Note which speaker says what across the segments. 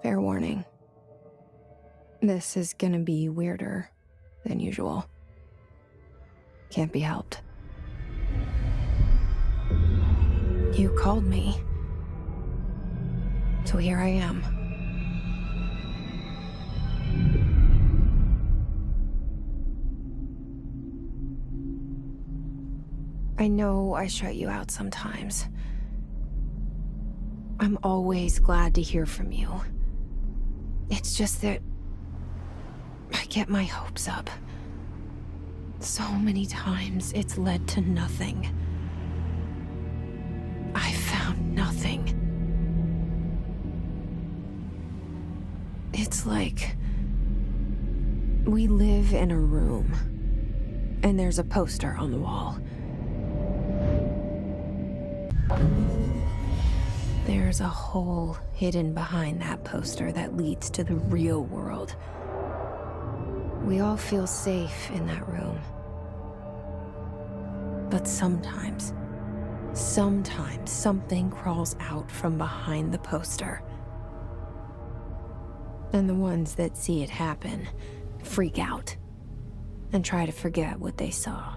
Speaker 1: Fair warning. This is gonna be weirder than usual. Can't be helped. You called me. So here I am. I know I shut you out sometimes. I'm always glad to hear from you. It's just that I get my hopes up. So many times it's led to nothing. I found nothing. It's like we live in a room, and there's a poster on the wall. There's a hole hidden behind that poster that leads to the real world. We all feel safe in that room. But sometimes something crawls out from behind the poster. And the ones that see it happen freak out and try to forget what they saw.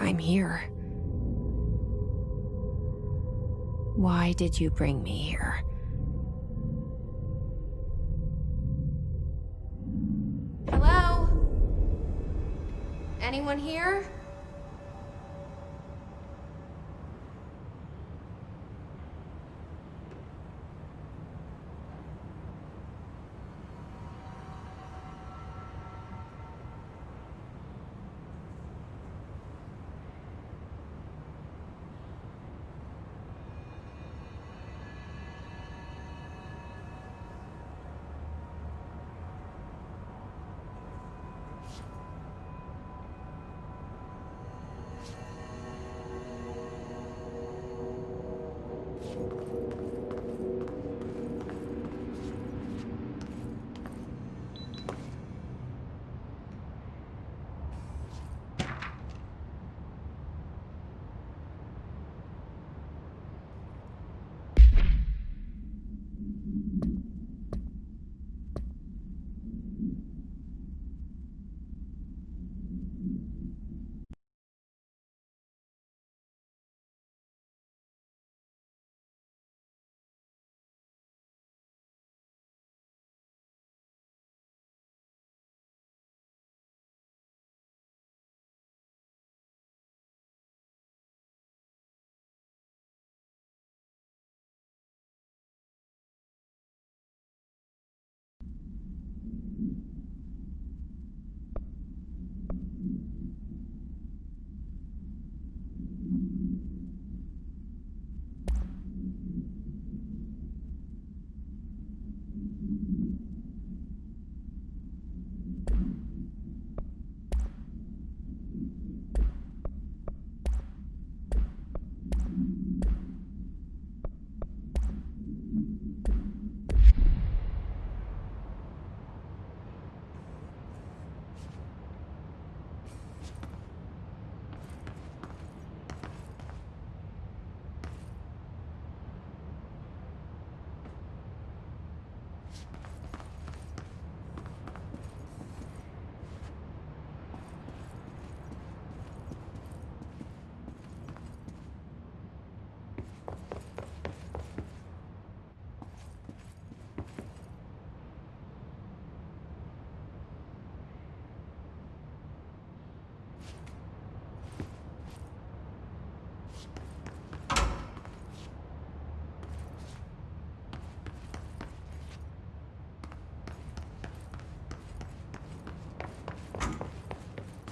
Speaker 1: I'm here. Why did you bring me here? Hello? Anyone here?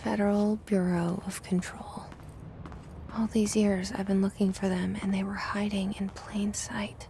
Speaker 1: Federal Bureau of Control. All these years I've been looking for them, and they were hiding in plain sight.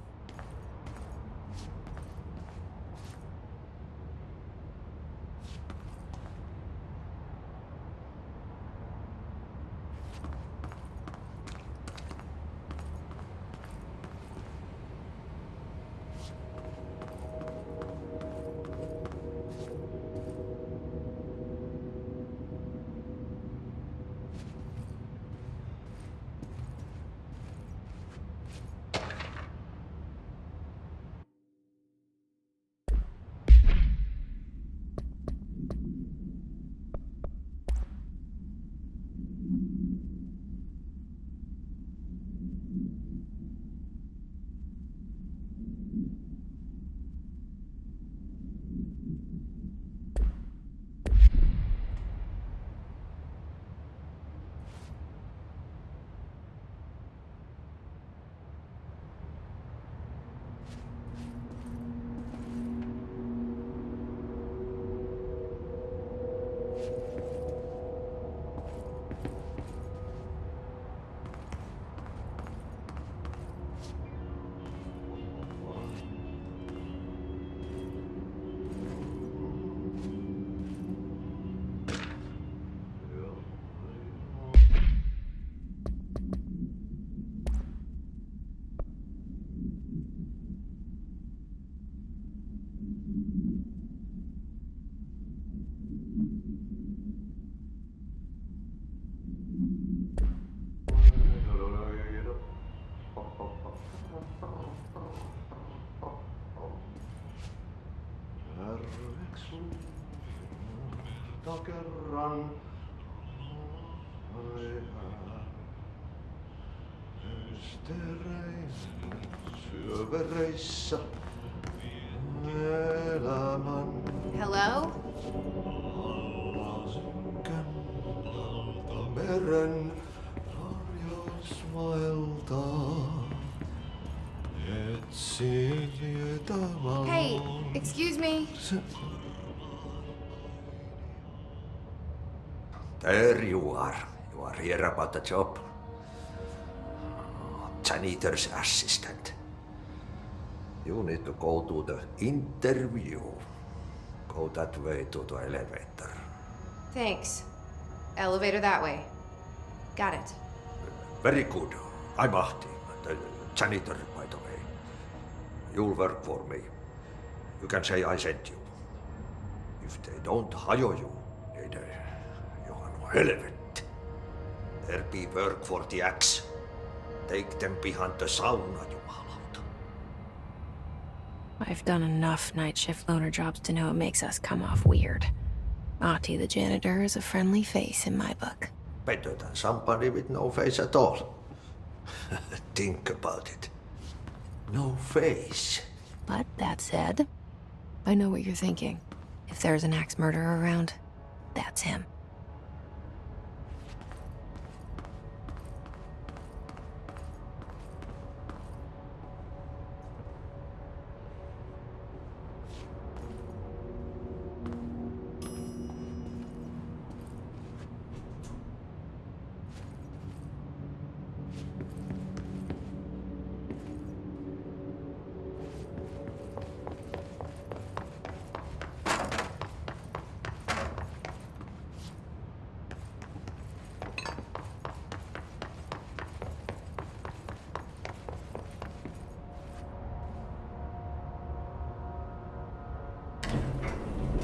Speaker 2: kerran syövereissä elämän.
Speaker 1: Hello?
Speaker 2: Meren harjausmailta etsin vietämään.
Speaker 1: Hey, excuse me.
Speaker 2: There you are. You are here about the job. Janitor's assistant. You need to go to the interview. Go that way to the elevator.
Speaker 1: Thanks. Elevator that way. Got it.
Speaker 2: Very good. I'm Ahti, the janitor, by the way. You'll work for me. You can say I sent you. If they don't hire you, niin Johan on helvetti. There be work for the axe. Take them behind the sauna, jumalauta.
Speaker 1: I've done enough night shift loner jobs to know it makes us come off weird. Ahti the janitor is a friendly face in my book.
Speaker 2: Better than somebody with no face at all. Think about it. No face.
Speaker 1: But that said, I know what you're thinking. If there's an axe murderer around, that's him.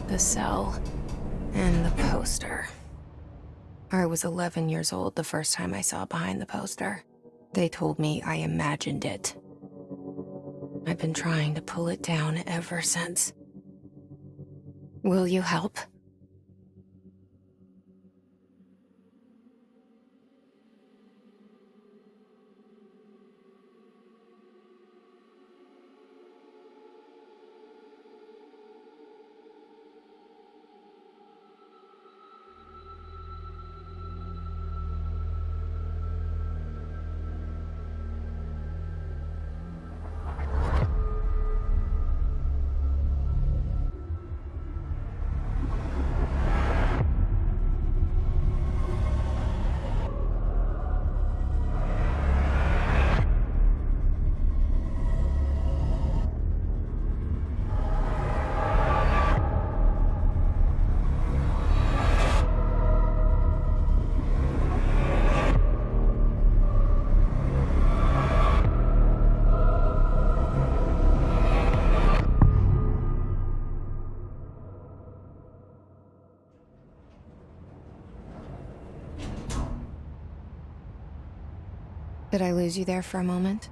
Speaker 1: The cell and the poster. I was 11 years old the first time I saw behind the poster. They told me I imagined it. I've been trying to pull it down ever since. Will you help? Did I lose you there for a moment?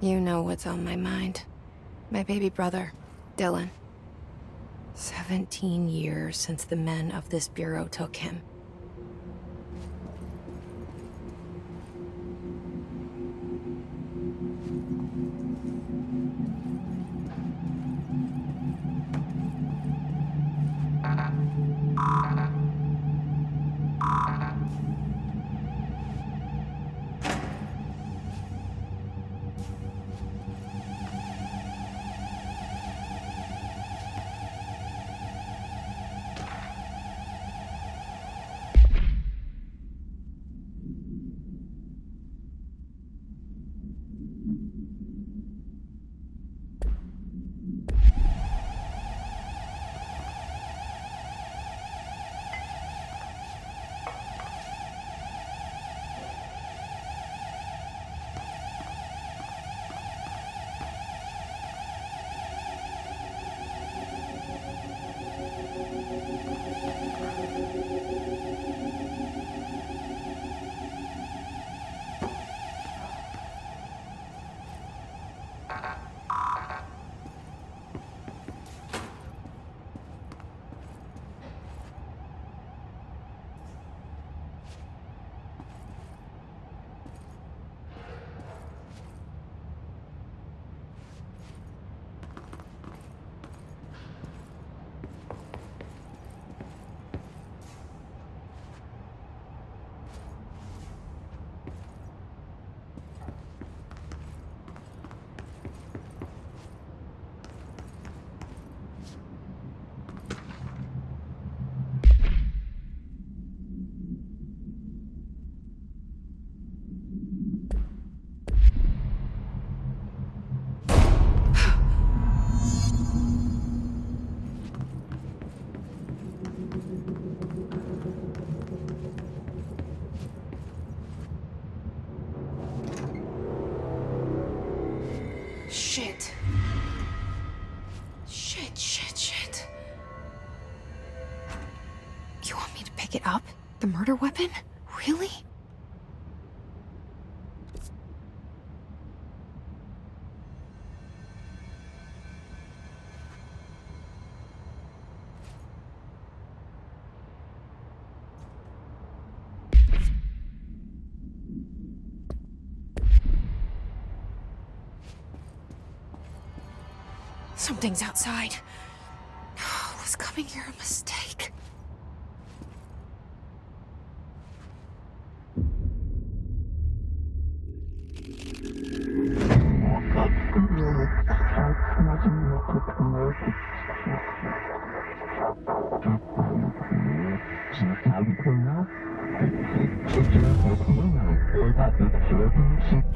Speaker 1: You know what's on my mind. My baby brother, Dylan. 17 years since the men of this bureau took him. want me to pick it up? The murder weapon? Really? Something's outside. Was coming here a mistake?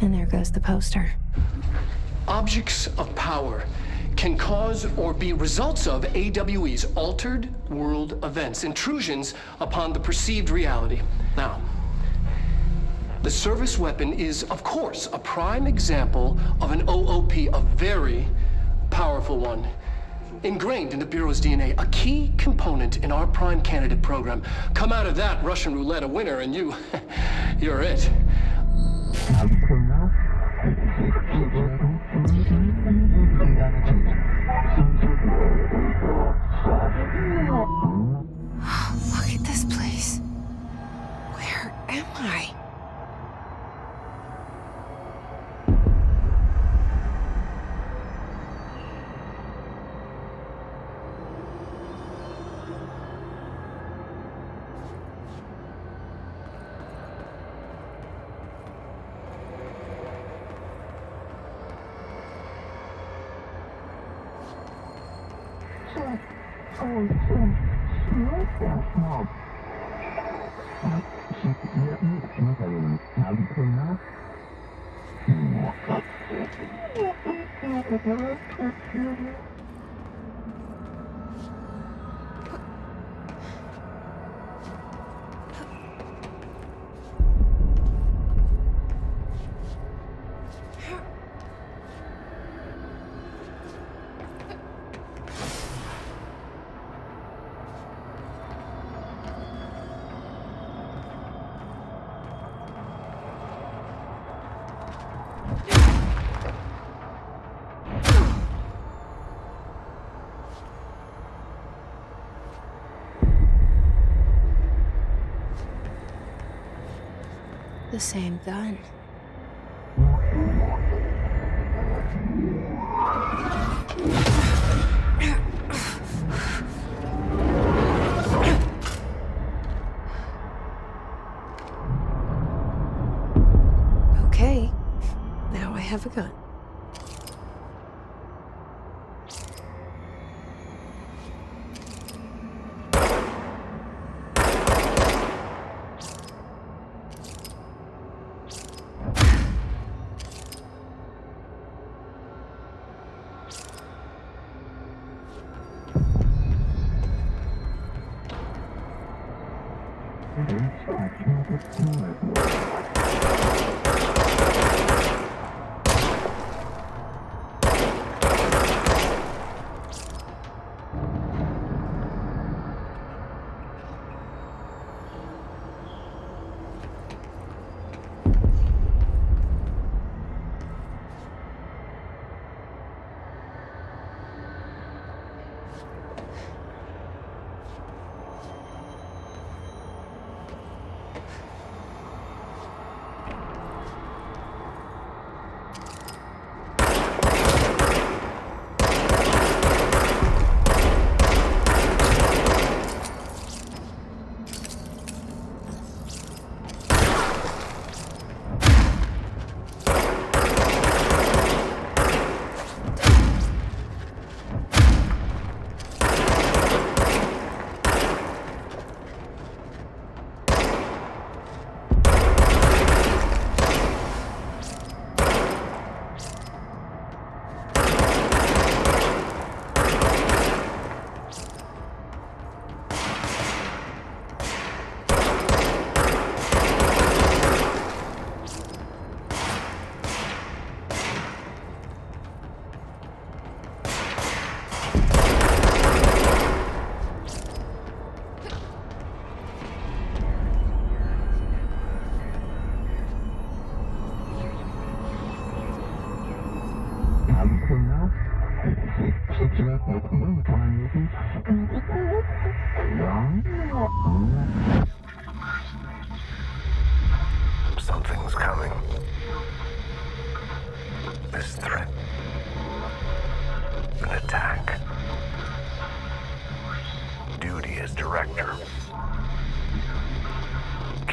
Speaker 1: And there goes the poster.
Speaker 3: Objects of power can cause or be results of AWE's altered world events, intrusions upon the perceived reality. Now, the service weapon is, of course, a prime example of an OOP, a very powerful one. Ingrained in the Bureau's DNA, a key component in our prime candidate program. Come out of that Russian roulette a winner and you're it.
Speaker 1: Look at this place. Where am I? The same gun. Okay, now I have a gun.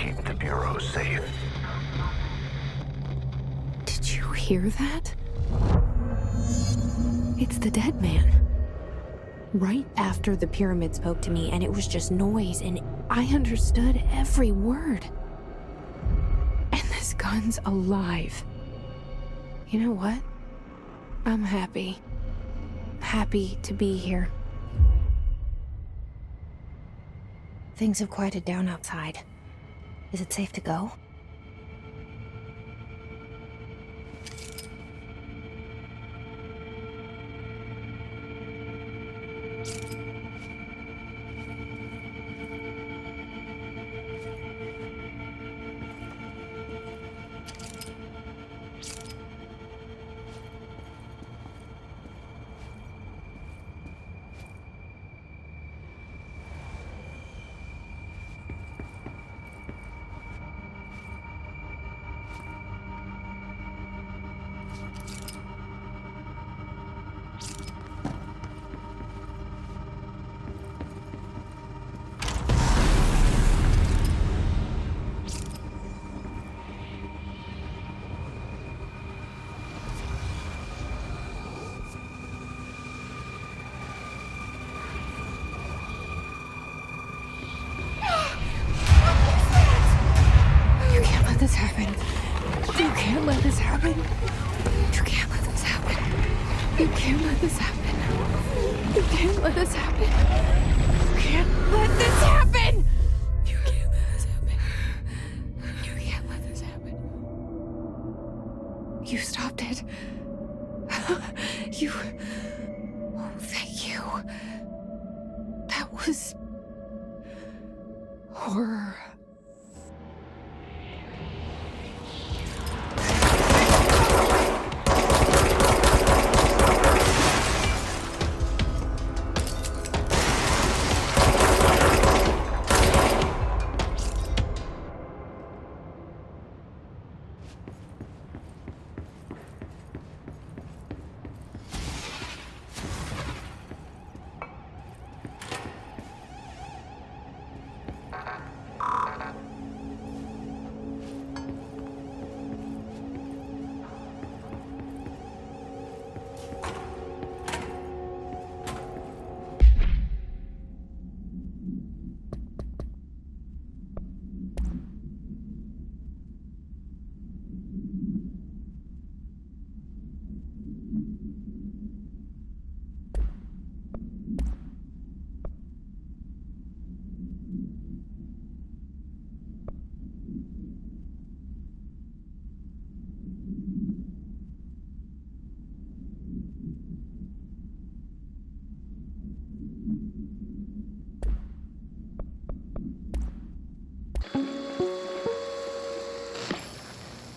Speaker 4: keep the Bureau safe.
Speaker 1: Did you hear that? It's the dead man. Right after the pyramid spoke to me, and it was just noise, and I understood every word. And this gun's alive. You know what? I'm happy. Happy to be here. Things have quieted down outside. Is it safe to go? This happen. You can't let this happen. You can't let this happen. You can't let this happen. You can't let this happen. You can't let this happen. You can't let this happen. You can't let this happen. You stopped it. You. Oh, thank you. That was horror.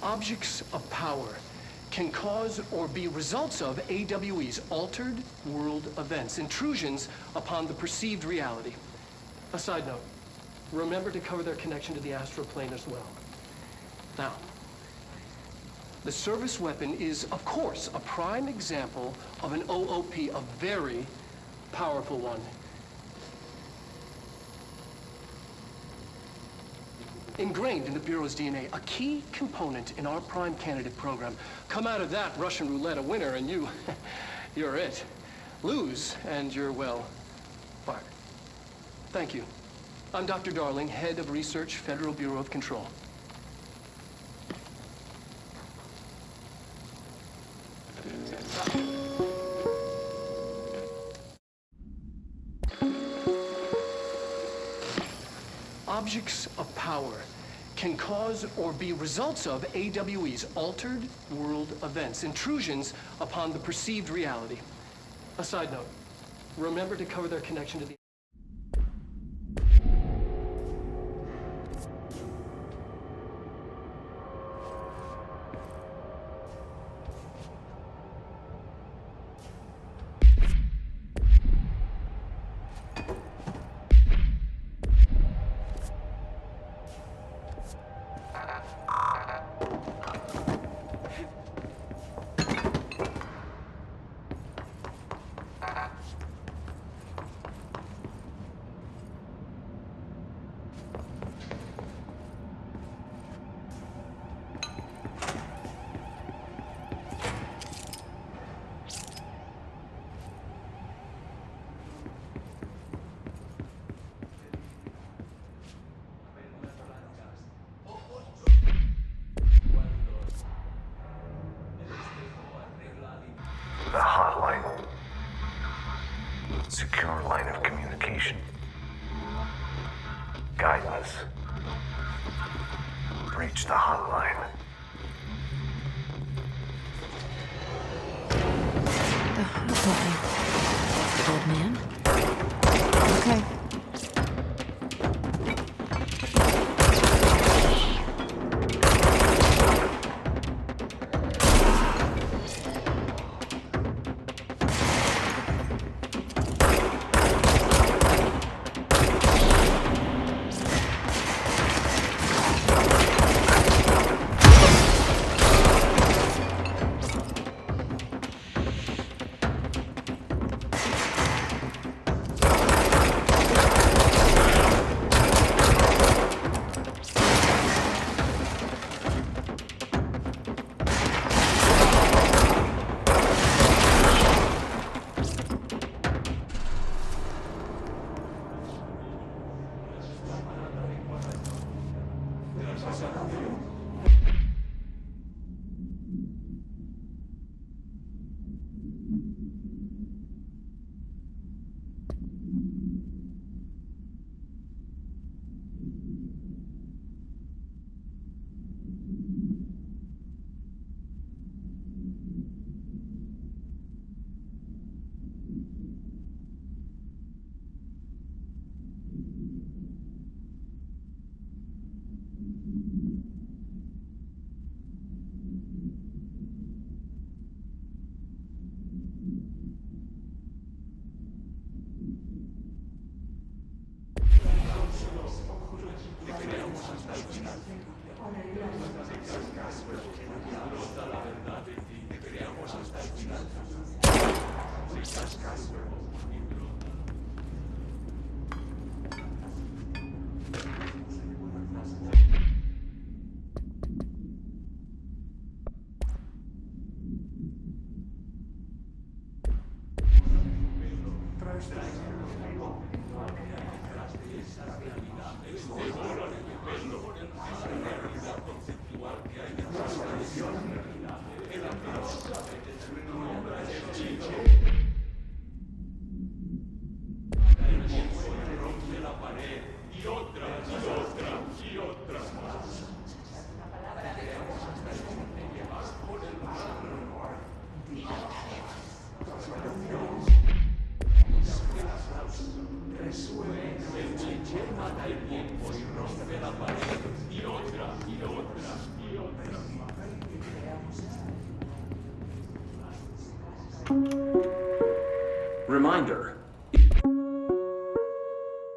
Speaker 3: Objects of power can cause or be results of AWE's altered world events, intrusions upon the perceived reality. A side note, remember to cover their connection to the astral plane as well. Now, the service weapon is, of course, a prime example of an OOP, a very powerful one. Ingrained in the Bureau's DNA, a key component in our prime candidate program. Come out of that Russian roulette a winner and you're it. Lose and you're, well, fired. Thank you. I'm Dr. Darling, head of research, Federal Bureau of Control. Objects of power can cause or be results of AWE's altered world events, intrusions upon the perceived reality. A side note, remember to cover their connection to the
Speaker 4: was. Breach the hotline.
Speaker 1: The hotline. Old man? Okay.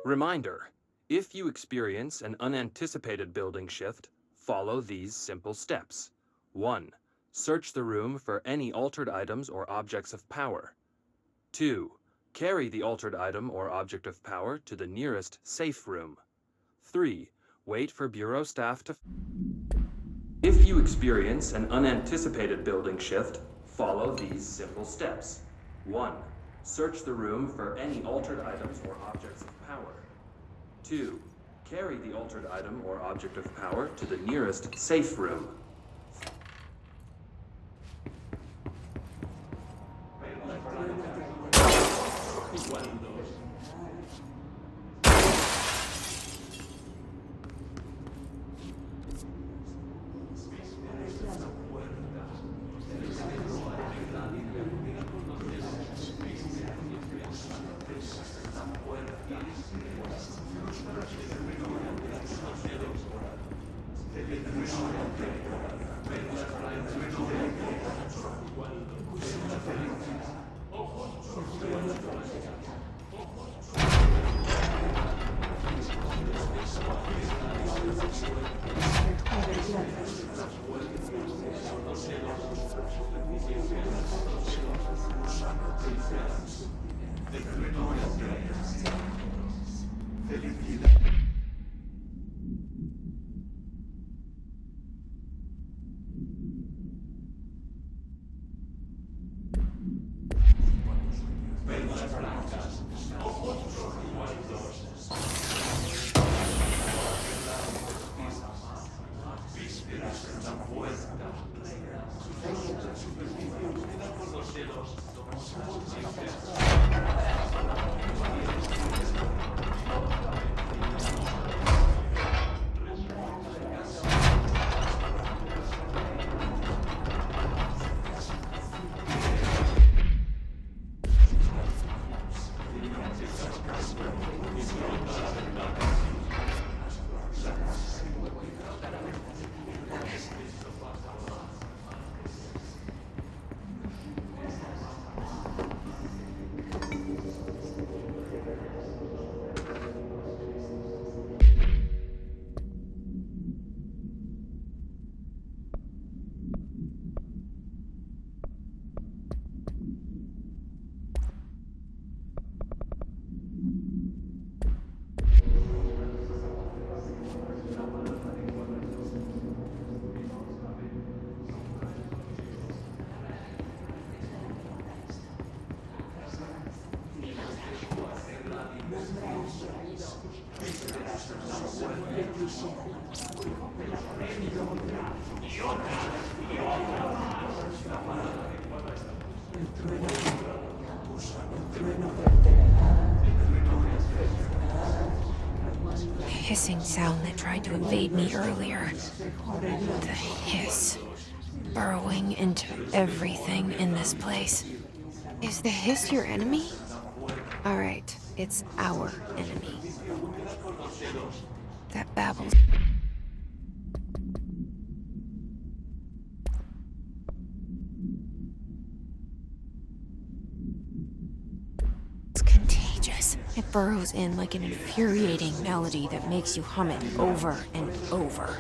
Speaker 5: Reminder, if you experience an unanticipated building shift, follow these simple steps. 1. Search the room for any altered items or objects of power. 2. Carry the altered item or object of power to the nearest safe room. 3. Wait for Bureau staff to... If you experience an unanticipated building shift, follow these simple steps. 1. Search the room for any altered items or objects of power. 2. Carry the altered item or object of power to the nearest safe room.
Speaker 1: Hissing sound that tried to invade me earlier. The hiss. Burrowing into everything in this place. Is the hiss your enemy? Alright, it's our enemy. That babbles. It's contagious. It burrows in like an infuriating melody that makes you hum it over and over.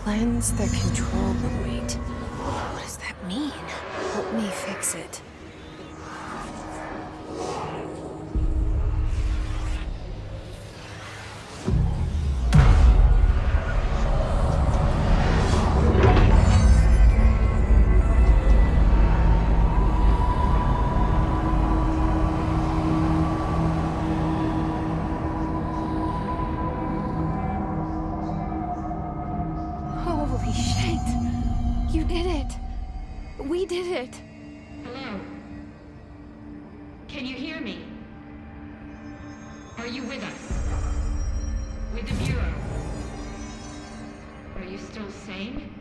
Speaker 1: Cleanse the control point. What does that mean? Help me fix it. Holy shit! You did it! We did it!
Speaker 4: Hello? Can you hear me? Are you with us? With the Bureau? Are you still sane?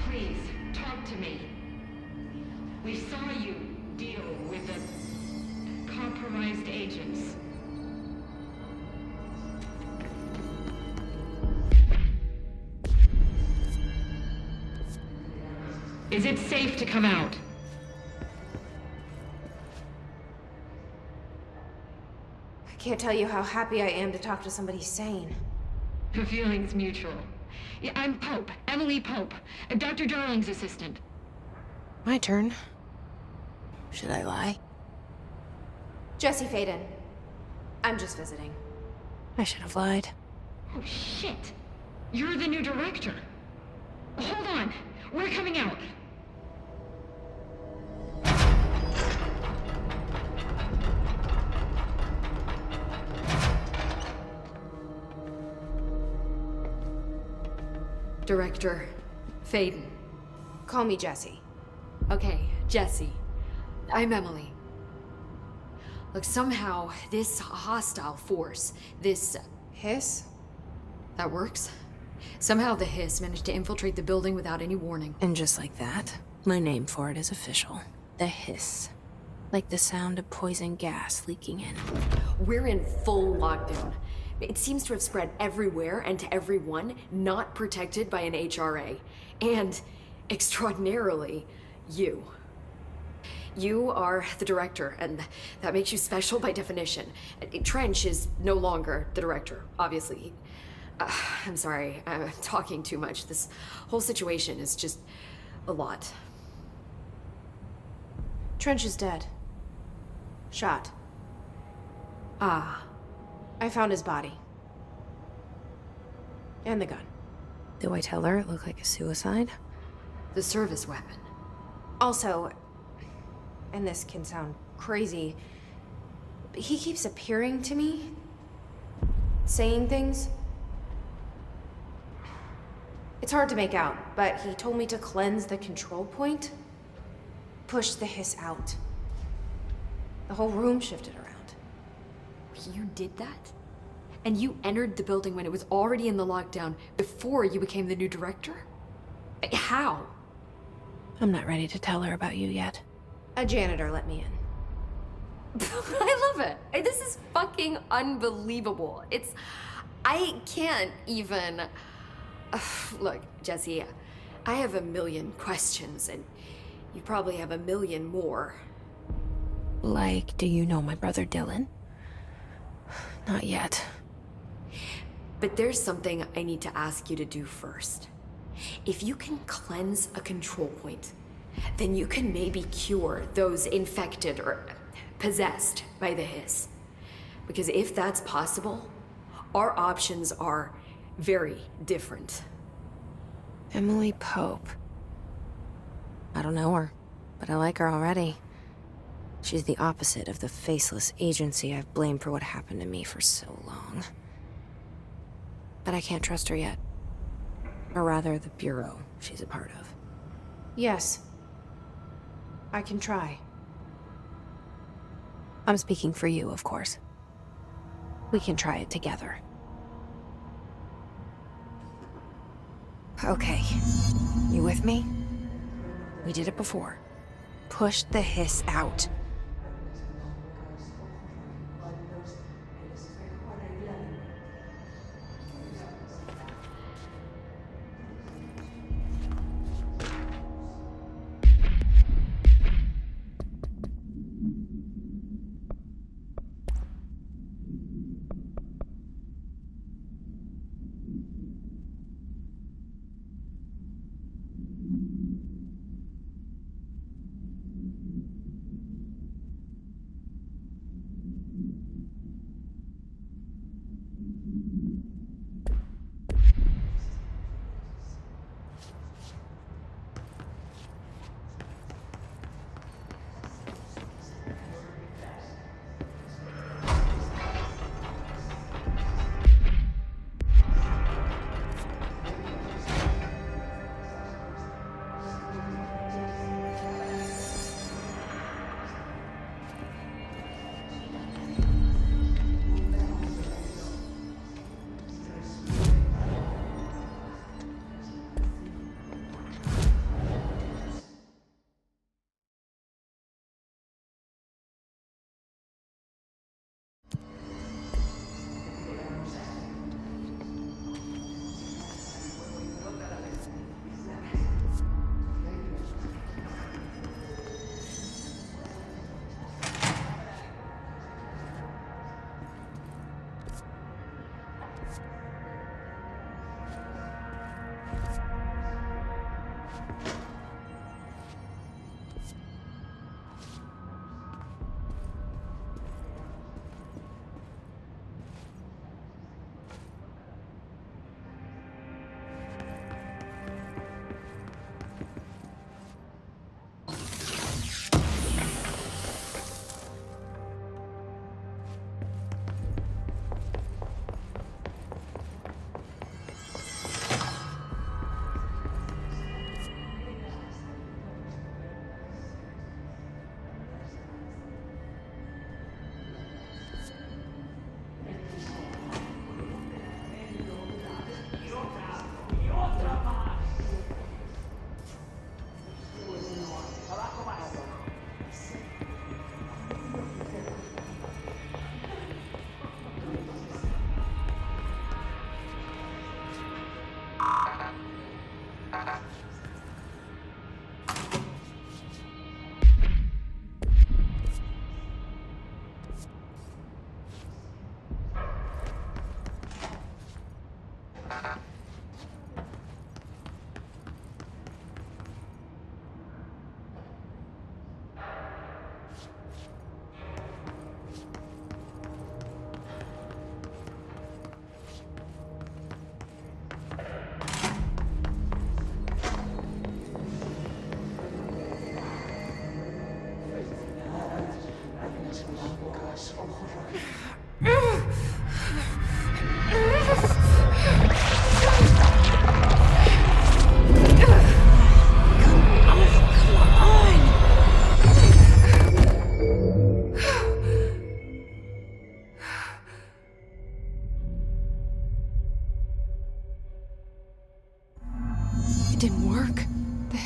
Speaker 4: Please, talk to me. We saw you deal with the compromised agents. Is it safe to come out?
Speaker 1: I can't tell you how happy I am to talk to somebody sane.
Speaker 4: The feeling's mutual. Yeah, I'm Pope, Emily Pope, Dr. Darling's assistant.
Speaker 1: My turn. Should I lie? Jesse Faden. I'm just visiting. I should have lied.
Speaker 4: Oh, shit. You're the new director. Hold on. We're coming out.
Speaker 6: Director Faden.
Speaker 1: Call me Jesse.
Speaker 6: Okay, Jesse. I'm Emily. Look, somehow this hostile force, this...
Speaker 1: Hiss?
Speaker 6: that works? Somehow the hiss managed to infiltrate the building without any warning.
Speaker 1: And just like that, my name for it is official. The hiss. Like the sound of poison gas leaking in.
Speaker 6: We're in full lockdown. It seems to have spread everywhere and to everyone not protected by an HRA. And, extraordinarily, you. You are the director, and that makes you special by definition. Trench is no longer the director, obviously. I'm sorry, I'm talking too much. This whole situation is just a lot.
Speaker 1: Trench is dead. Shot.
Speaker 6: Ah.
Speaker 1: I found his body. And the gun. Do I tell her it looked like a suicide?
Speaker 6: The service weapon.
Speaker 1: Also, and this can sound crazy, but he keeps appearing to me, saying things. It's hard to make out, but he told me to cleanse the control point, push the hiss out. The whole room shifted around.
Speaker 6: You did that? And you entered the building when it was already in the lockdown before you became the new director? How?
Speaker 1: I'm not ready to tell her about you yet. A janitor let me in.
Speaker 6: I love it. This is fucking unbelievable. I can't even... Look, Jesse, I have a million questions, and you probably have a million more.
Speaker 1: Like, do you know my brother Dylan? Not yet.
Speaker 6: But there's something I need to ask you to do first. If you can cleanse a control point, then you can maybe cure those infected or possessed by the hiss. Because if that's possible, our options are very different.
Speaker 1: Emily Pope. I don't know her, but I like her already. She's the opposite of the faceless agency I've blamed for what happened to me for so long. But I can't trust her yet. Or rather, the Bureau she's a part of. Yes. I can try. I'm speaking for you, of course. We can try it together. Okay. You with me? We did it before. Push the hiss out.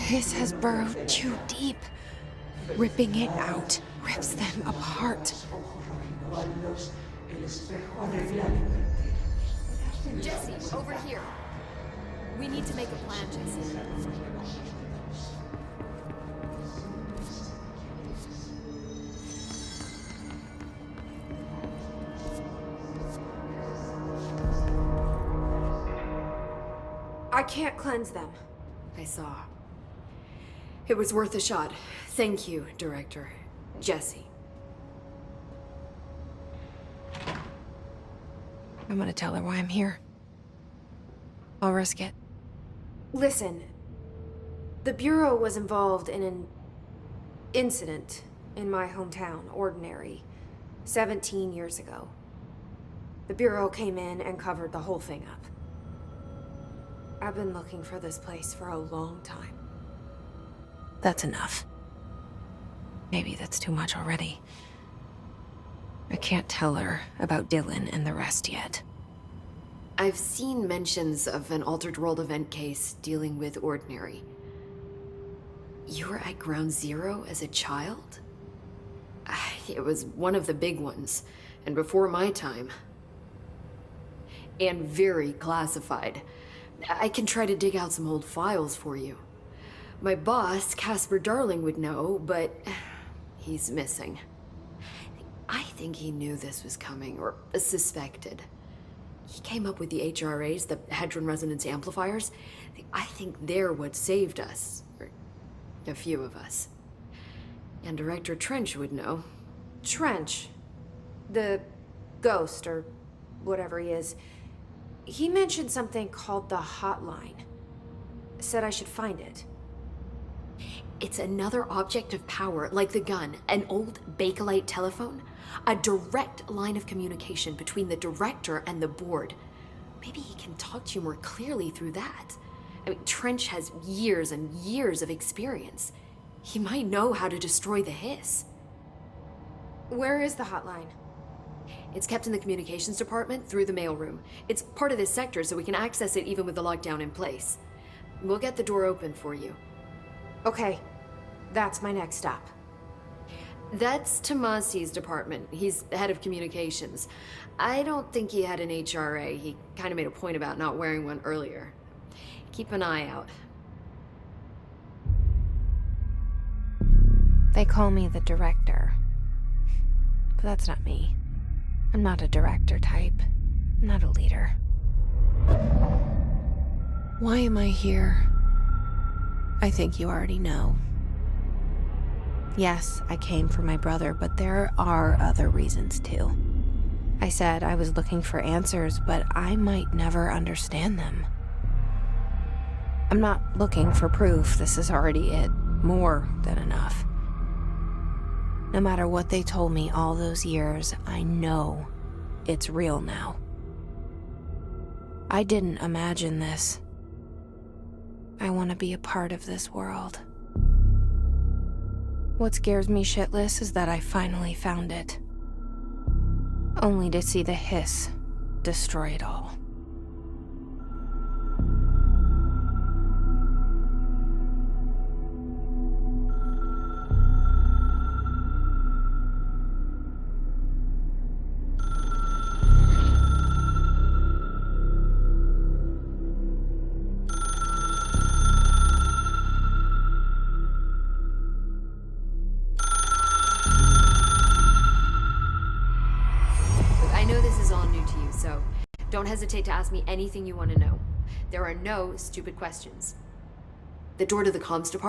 Speaker 1: hiss has burrowed too deep. Ripping it out rips them apart.
Speaker 6: Jesse, over here. We need to make a plan, Jesse.
Speaker 1: I can't cleanse them.
Speaker 6: I saw. It was worth a shot. Thank you, Director. Jesse.
Speaker 1: I'm gonna tell her why I'm here. I'll risk it.
Speaker 7: Listen, the Bureau was involved in an incident in my hometown, Ordinary, 17 years ago. The Bureau came in and covered the whole thing up. I've been looking for this place for a long time.
Speaker 1: That's enough. Maybe that's too much already. I can't tell her about Dylan and the rest yet.
Speaker 6: I've seen mentions of an Altered World event case dealing with Ordinary. You were at Ground Zero as a child? It was one of the big ones, and before my time. And very classified. I can try to dig out some old files for you. My boss, Casper Darling, would know, but he's missing. I think he knew this was coming, or suspected. He came up with the HRAs, the Hadron Resonance Amplifiers. I think they're what saved us, or a few of us. And Director Trench would know.
Speaker 7: Trench, the ghost, or whatever he is, he mentioned something called the Hotline. Said I should find it.
Speaker 6: It's another object of power, like the gun, an old Bakelite telephone, a direct line of communication between the director and the board. Maybe he can talk to you more clearly through that. I mean, Trench has years and years of experience. He might know how to destroy the hiss.
Speaker 7: Where is the Hotline?
Speaker 6: It's kept in the communications department through the mailroom. It's part of this sector, so we can access it even with the lockdown in place. We'll get the door open for you.
Speaker 7: Okay, that's my next stop.
Speaker 6: That's Tomasi's department. He's the head of communications. I don't think he had an HRA. He kind of made a point about not wearing one earlier. Keep an eye out.
Speaker 1: They call me the director. But that's not me. I'm not a director type. I'm not a leader. Why am I here? I think you already know. Yes, I came for my brother, but there are other reasons too. I said I was looking for answers, but I might never understand them. I'm not looking for proof. This is already it. More than enough. No matter what they told me all those years, I know it's real now. I didn't imagine this. I want to be a part of this world. What scares me shitless is that I finally found it. Only to see the hiss destroy it all.
Speaker 6: Don't hesitate to ask me anything you want to know. There are no stupid questions. The door to the comms department